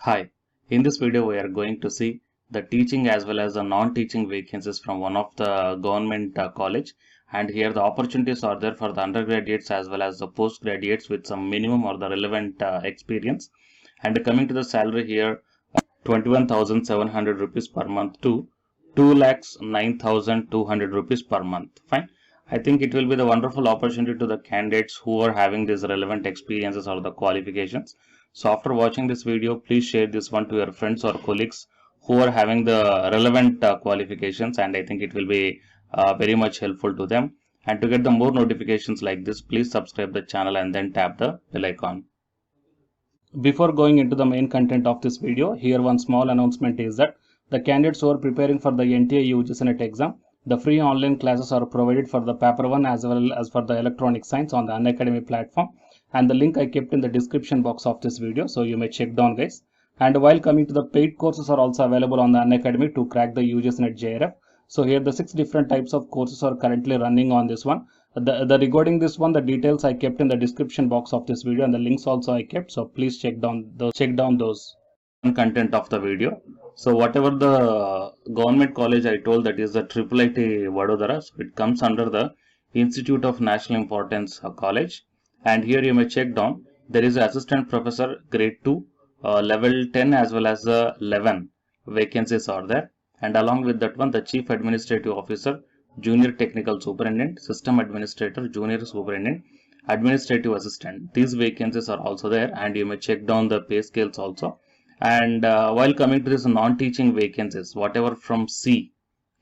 Hi, in this video we are going to see the teaching as well as the non-teaching vacancies from one of the government college, and here the opportunities are there for the undergraduates as well as the postgraduates with some minimum or the relevant experience. And coming to the salary here, 21,700 rupees per month to 2,09,200 rupees per month. Fine. I think it will be the wonderful opportunity to the candidates who are having these relevant experiences or the qualifications. So after watching this video, please share this one to your friends or colleagues who are having the relevant qualifications, and I think it will be very much helpful to them. And to get the more notifications like this, please subscribe the channel and then tap the bell icon. Before going into the main content of this video, here one small announcement is that the candidates who are preparing for the NTA UGC NET exam, the free online classes are provided for the paper 1 as well as for the electronic science on the Unacademy platform, and the link I kept in the description box of this video, so you may check down guys. And while coming to the paid courses are also available on the Unacademy to crack the UGC NET JRF. So here the 6 different types of courses are currently running on this one. The regarding this one, the details I kept in the description box of this video, and the links also I kept, so please check down those content of the video. So whatever the government college I told, that is the IIIT Vadodara, so it comes under the Institute of National Importance College. And here you may check down, there is assistant professor grade 2 level 10 as well as 11 vacancies are there, and along with that one the chief administrative officer, junior technical superintendent, system administrator, junior superintendent, administrative assistant. These vacancies are also there, and you may check down the pay scales also. And while coming to this non-teaching vacancies, whatever from C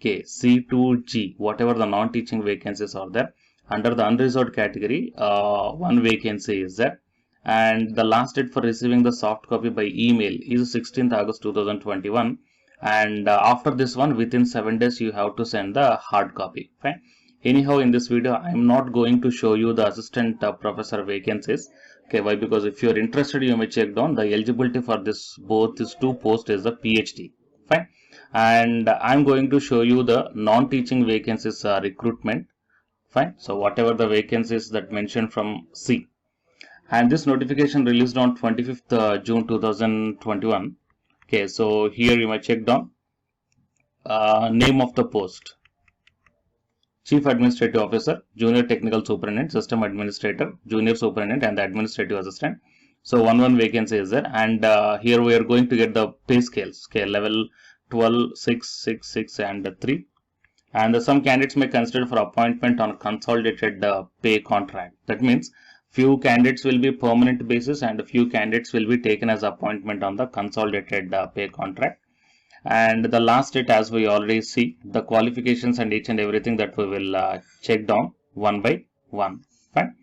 to G, whatever the non-teaching vacancies are there, under the unreserved category, one vacancy is there, and the last date for receiving the soft copy by email is 16th August 2021. And after this one, within 7 days you have to send the hard copy. Fine. Anyhow, in this video I am not going to show you the assistant professor vacancies. Okay, why? Because if you are interested, you may check down the eligibility for this both these two posts is the PhD. Fine. And I'm going to show you the non-teaching vacancies recruitment. Fine. So whatever the vacancies that mentioned from C, and this notification released on 25th June 2021. Okay, so here you might check down name of the post: Chief Administrative Officer, Junior Technical Superintendent, System Administrator, Junior Superintendent, and the Administrative Assistant. So one vacancy is there, and here we are going to get the pay scales. Okay, level 12, 6, 6, 6, and 3. And some candidates may consider for appointment on a consolidated pay contract. That means few candidates will be permanent basis and a few candidates will be taken as appointment on the consolidated pay contract. And the last date, as we already see, the qualifications and each and everything that we will check down one by one. Fine.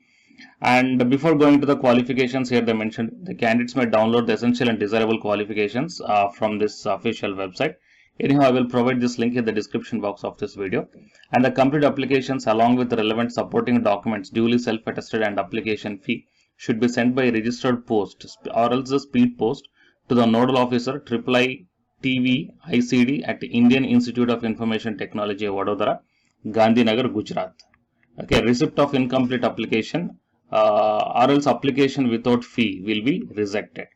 And before going to the qualifications, here they mentioned the candidates may download the essential and desirable qualifications from this official website. Anyhow, I will provide this link in the description box of this video. And the complete applications along with the relevant supporting documents, duly self-attested, and application fee should be sent by registered post or else the speed post to the nodal officer IIIT ICD at Indian Institute of Information Technology, Vadodara, Gandhinagar, Gujarat. Okay, receipt of incomplete application or else application without fee will be rejected.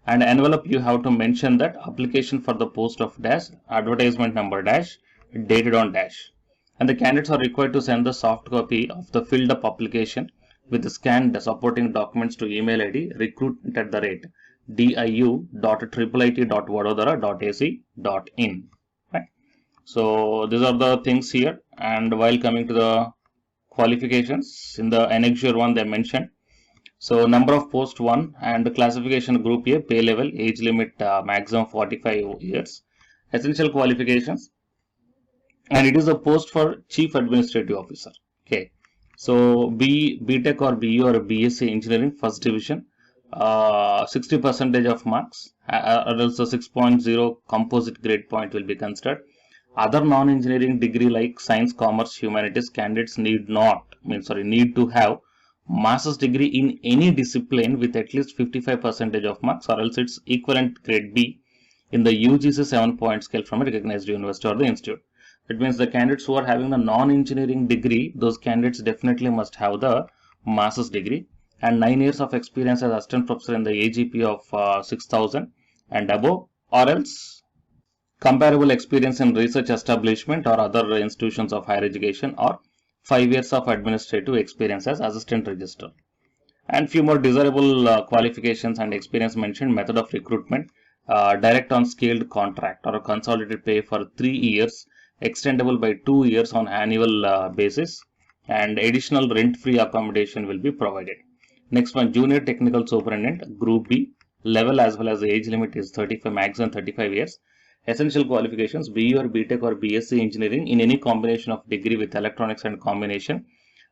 And envelope, you have to mention that application for the post of dash, advertisement number dash, dated on dash. And the candidates are required to send the soft copy of the filled up application with the scanned supporting documents to email ID recruit@diu.iit.vadodara.ac.in. Right. So these are the things here. And while coming to the qualifications, in the annexure one they mentioned. So number of post 1 and classification group A, pay level, age limit maximum 45 years, essential qualifications, and it is a post for chief administrative officer. Okay, so BTech or BE or BSc engineering first division, 60% of marks, or else 6.0 composite grade point will be considered. Other non-engineering degree like science, commerce, humanities candidates need to have master's degree in any discipline with at least 55% of marks, or else its equivalent grade B in the UGC 7-point scale from a recognized university or the institute. That means the candidates who are having the non-engineering degree, those candidates definitely must have the master's degree, and 9 years of experience as assistant professor in the AGP of 6,000, and above, or else comparable experience in research establishment or other institutions of higher education, or 5 years of administrative experience as assistant registrar. And few more desirable qualifications and experience mentioned: method of recruitment, direct on scaled contract or a consolidated pay for 3 years, extendable by 2 years on annual basis, and additional rent-free accommodation will be provided. Next one, junior technical superintendent, group B, level as well as the age limit is 35, maximum 35 years. Essential qualifications: BE or BTech or BSc engineering in any combination of degree with electronics and combination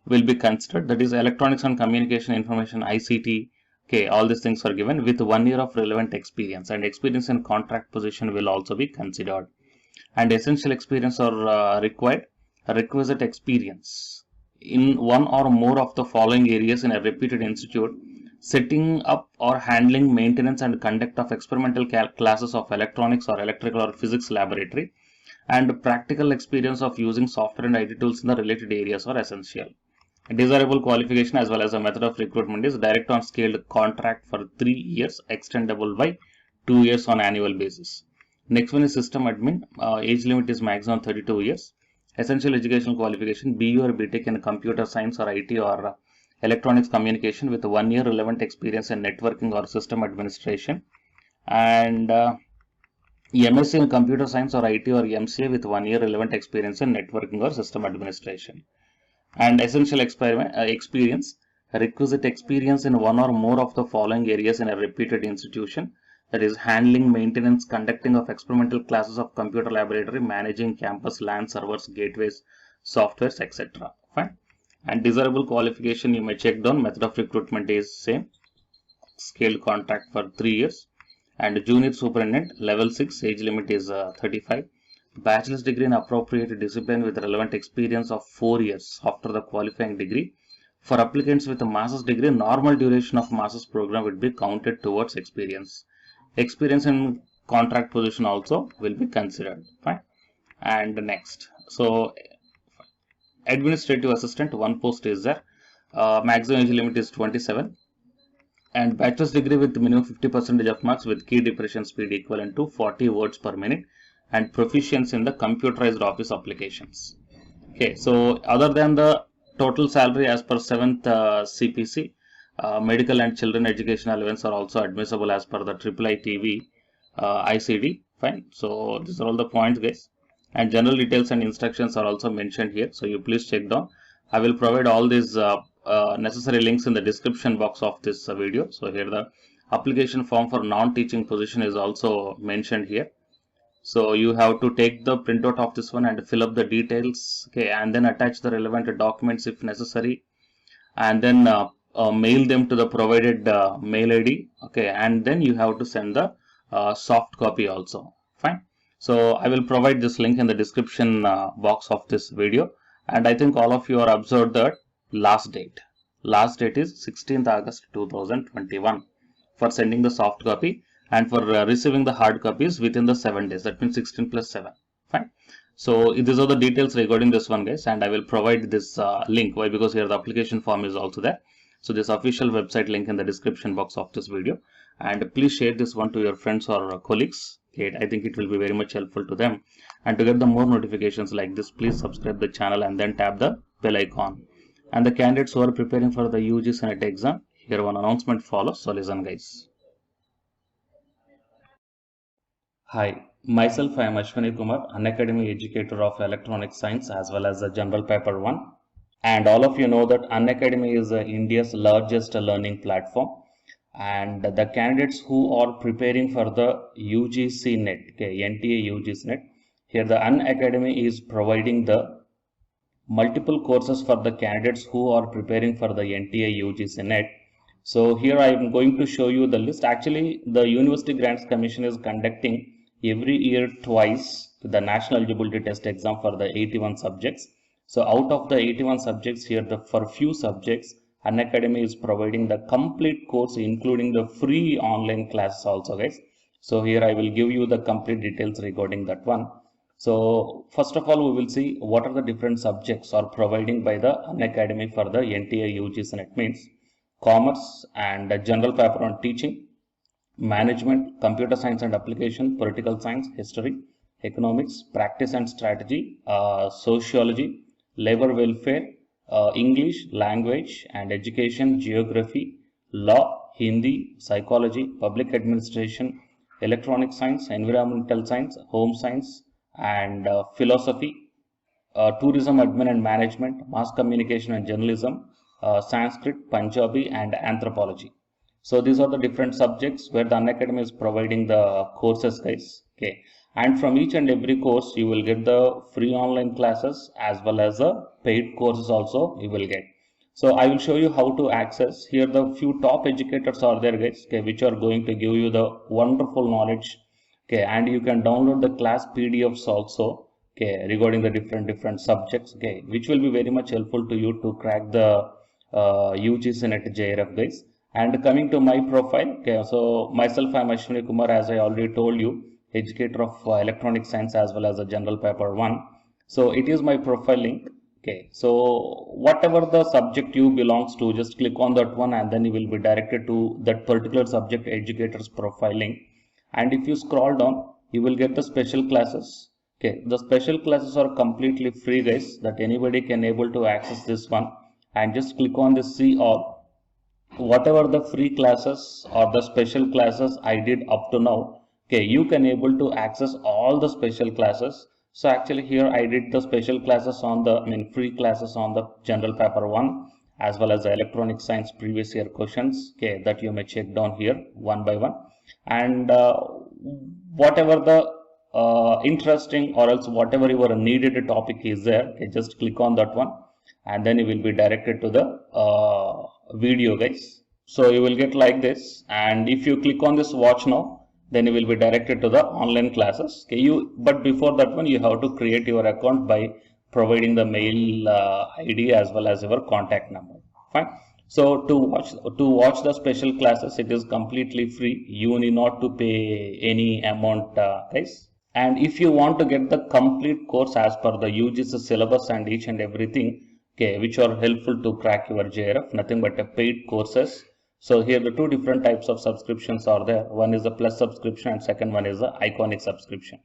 will be considered, that is electronics and communication information, ICT. Okay, all these things are given with 1 year of relevant experience, and experience in contract position will also be considered. And essential experience are required: requisite experience in one or more of the following areas in a reputed institute: setting up or handling maintenance and conduct of experimental classes of electronics or electrical or physics laboratory, and practical experience of using software and IT tools in the related areas are essential. Desirable qualification as well as a method of recruitment is direct on scaled contract for 3 years, extendable by 2 years on annual basis. Next one is system admin. Age limit is maximum 32 years. Essential educational qualification: BE or BTech in computer science or IT or electronics communication with 1 year relevant experience in networking or system administration, and MSc in computer science or IT or MCA with 1 year relevant experience in networking or system administration. And essential experience: requisite experience in one or more of the following areas in a reputed institution, that is handling, maintenance, conducting of experimental classes of computer laboratory, managing campus LAN servers, gateways, softwares, etc. Fine. And desirable qualification you may check down. Method of recruitment is same, scaled contract for 3 years, and junior superintendent level 6, age limit is 35. Bachelor's degree in appropriate discipline with relevant experience of 4 years after the qualifying degree. For applicants with a master's degree, normal duration of master's program will be counted towards experience. Experience in contract position also will be considered. Fine. And next, so administrative assistant, one post is there. Maximum age limit is 27, and bachelor's degree with minimum 50% of marks with key depression speed equivalent to 40 words per minute, and proficiency in the computerized office applications. Okay, so other than the total salary as per 7th CPC, medical and children education allowance are also admissible as per the IIITV ICD. Fine. So these are all the points, guys, and general details and instructions are also mentioned here, so you please check down. I will provide all these necessary links in the description box of this video. So here the application form for non-teaching position is also mentioned here. So you have to take the printout of this one and fill up the details, okay, and then attach the relevant documents if necessary, and then mail them to the provided mail ID, okay, and then you have to send the soft copy also. Fine. So I will provide this link in the description box of this video, and I think all of you are observed that last date is 16th August 2021 for sending the soft copy, and for receiving the hard copies within the 7 days, that means 16 plus 7. Fine. So these are the details regarding this one, guys, and I will provide this link. Why? Because here the application form is also there. So this official website link in the description box of this video, and please share this one to your friends or colleagues. Okay, I think it will be very much helpful to them. And to get the more notifications like this, please subscribe the channel and then tap the bell icon. And the candidates who are preparing for the UG Senate exam, here one announcement follows. So listen, guys. Hi, myself I am Ashwani Kumar, Unacademy educator of electronic science as well as the general paper 1. And all of you know that Unacademy is India's largest learning platform, and the candidates who are preparing for the UGC NET, okay, NTA UGC NET, here the Unacademy is providing the multiple courses for the candidates who are preparing for the NTA UGC NET. So here I am going to show you the list. Actually, the University Grants Commission is conducting every year twice the national eligibility test exam for the 81 subjects. So out of the 81 subjects here, for few subjects, Unacademy is providing the complete course, including the free online classes also, guys. So here I will give you the complete details regarding that one. So first of all, we will see what are the different subjects are providing by the Unacademy for the NTA UGC NET, means commerce and general paper on teaching, management, computer science and application, political science, history, economics, practice and strategy, sociology, labor welfare, English, language and education, geography, law, Hindi, psychology, public administration, electronic science, environmental science, home science, and philosophy, tourism admin and management, mass communication and journalism, Sanskrit, Punjabi, and anthropology. So these are the different subjects where the Unacademy is providing the courses, guys. Okay, and from each and every course, you will get the free online classes as well as the paid courses also you will get. So I will show you how to access. Here the few top educators are there, guys, okay, which are going to give you the wonderful knowledge. Okay, and you can download the class PDFs also, okay, regarding the different subjects, okay, which will be very much helpful to you to crack the UGC NET JRF, guys. And coming to my profile, okay, so myself, I'm Ashwini Kumar, as I already told you, educator of electronic science as well as a general paper 1. So it is my profile link. Okay, so whatever the subject you belongs to, just click on that one and then you will be directed to that particular subject educator's profile link. And if you scroll down, you will get the special classes. Okay, the special classes are completely free, guys, that anybody can able to access this one. And just click on the see all. Whatever the free classes or the special classes I did up to now, okay, you can able to access all the special classes. So actually here I did the special classes on the, free classes on the general paper 1 as well as the electronic science previous year questions, okay, that you may check down here one by one. And whatever the interesting or else whatever your needed topic is there, okay, just click on that one and then you will be directed to the video, guys. So you will get like this, and if you click on this watch now, then you will be directed to the online classes. Okay, but before that one, you have to create your account by providing the mail ID as well as your contact number. Fine. So to watch the special classes, it is completely free. You need not to pay any amount, guys. And if you want to get the complete course as per the UGC syllabus and each and everything, okay, which are helpful to crack your JRF, nothing but a paid courses. So here the two different types of subscriptions are there. One is the plus subscription and second one is the iconic subscription.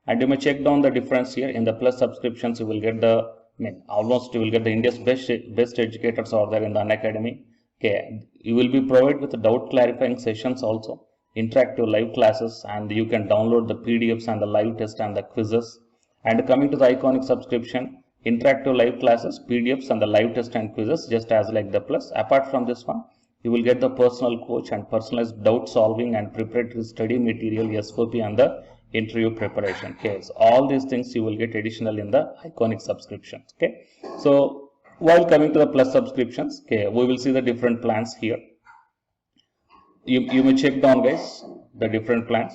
And you may check down the difference here. In the plus subscriptions, you will get the, almost you will get the India's best educators are there in the Unacademy. Okay, you will be provided with the doubt clarifying sessions also, interactive live classes, and you can download the PDFs and the live test and the quizzes. And coming to the iconic subscription, interactive live classes, PDFs and the live test and quizzes, just as like the plus. Apart from this one, you will get the personal coach and personalized doubt solving and preparatory study material, SOP, and the interview preparation. Okay, so all these things you will get additional in the iconic subscriptions. Okay, so while coming to the plus subscriptions, okay, we will see the different plans here. You may check down, guys, the different plans.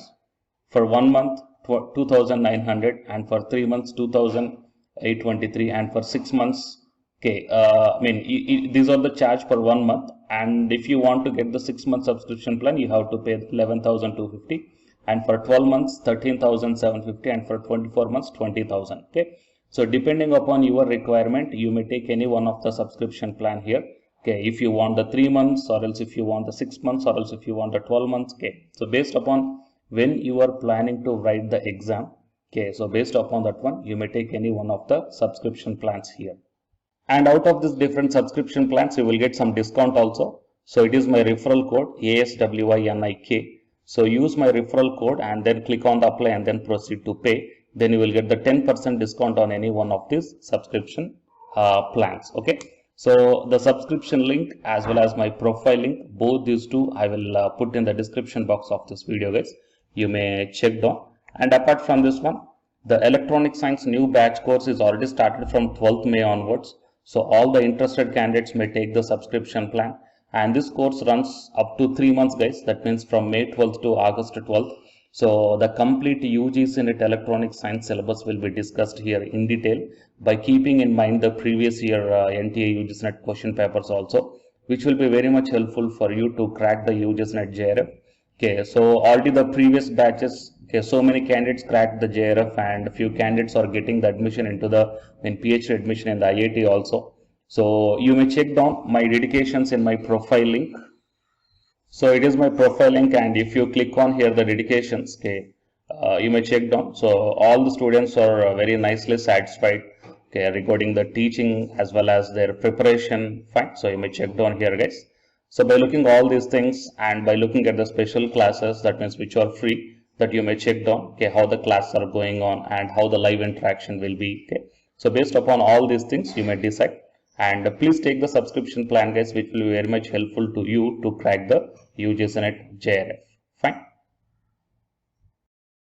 For 1 month 2,900, and for 3 months 2,823, and for 6 months, okay, these are the charge for 1 month. And if you want to get the 6-month subscription plan, you have to pay 11,250, and for 12 months 13,750, and for 24 months 20,000. Okay, so depending upon your requirement, you may take any one of the subscription plan here. Okay, if you want the 3 months, or else if you want the 6 months, or else if you want the 12 months. Okay, so based upon when you are planning to write the exam, okay, so based upon that one, you may take any one of the subscription plans here. And out of these different subscription plans, you will get some discount also. So it is my referral code ASWINIK. So use my referral code and then click on the apply and then proceed to pay. Then you will get the 10% discount on any one of these subscription plans. Okay. So the subscription link as well as my profile link, both these two I will put in the description box of this video, guys. You may check down. And apart from this one, the electronic science new batch course is already started from 12th May onwards. So all the interested candidates may take the subscription plan, and this course runs up to 3 months, guys. That means from May 12th to August 12th. So the complete UGC NET electronic science syllabus will be discussed here in detail by keeping in mind the previous year NTA UGC NET question papers also, which will be very much helpful for you to crack the UGC NET JRF. Okay, so already the previous batches, okay, so many candidates cracked the JRF, and a few candidates are getting the admission into the PhD admission in the IIT also. So you may check down my dedications in my profile link. So it is my profile link, and if you click on here the dedications, okay, you may check down. So all the students are very nicely satisfied, okay, regarding the teaching as well as their preparation. Fine. So you may check down here, guys. So by looking all these things and by looking at the special classes, that means which are free, that you may check down, okay, how the classes are going on and how the live interaction will be. Okay. So based upon all these things, you may decide. And please take the subscription plan, guys, which will be very much helpful to you to crack the UGC NET JRF. Fine.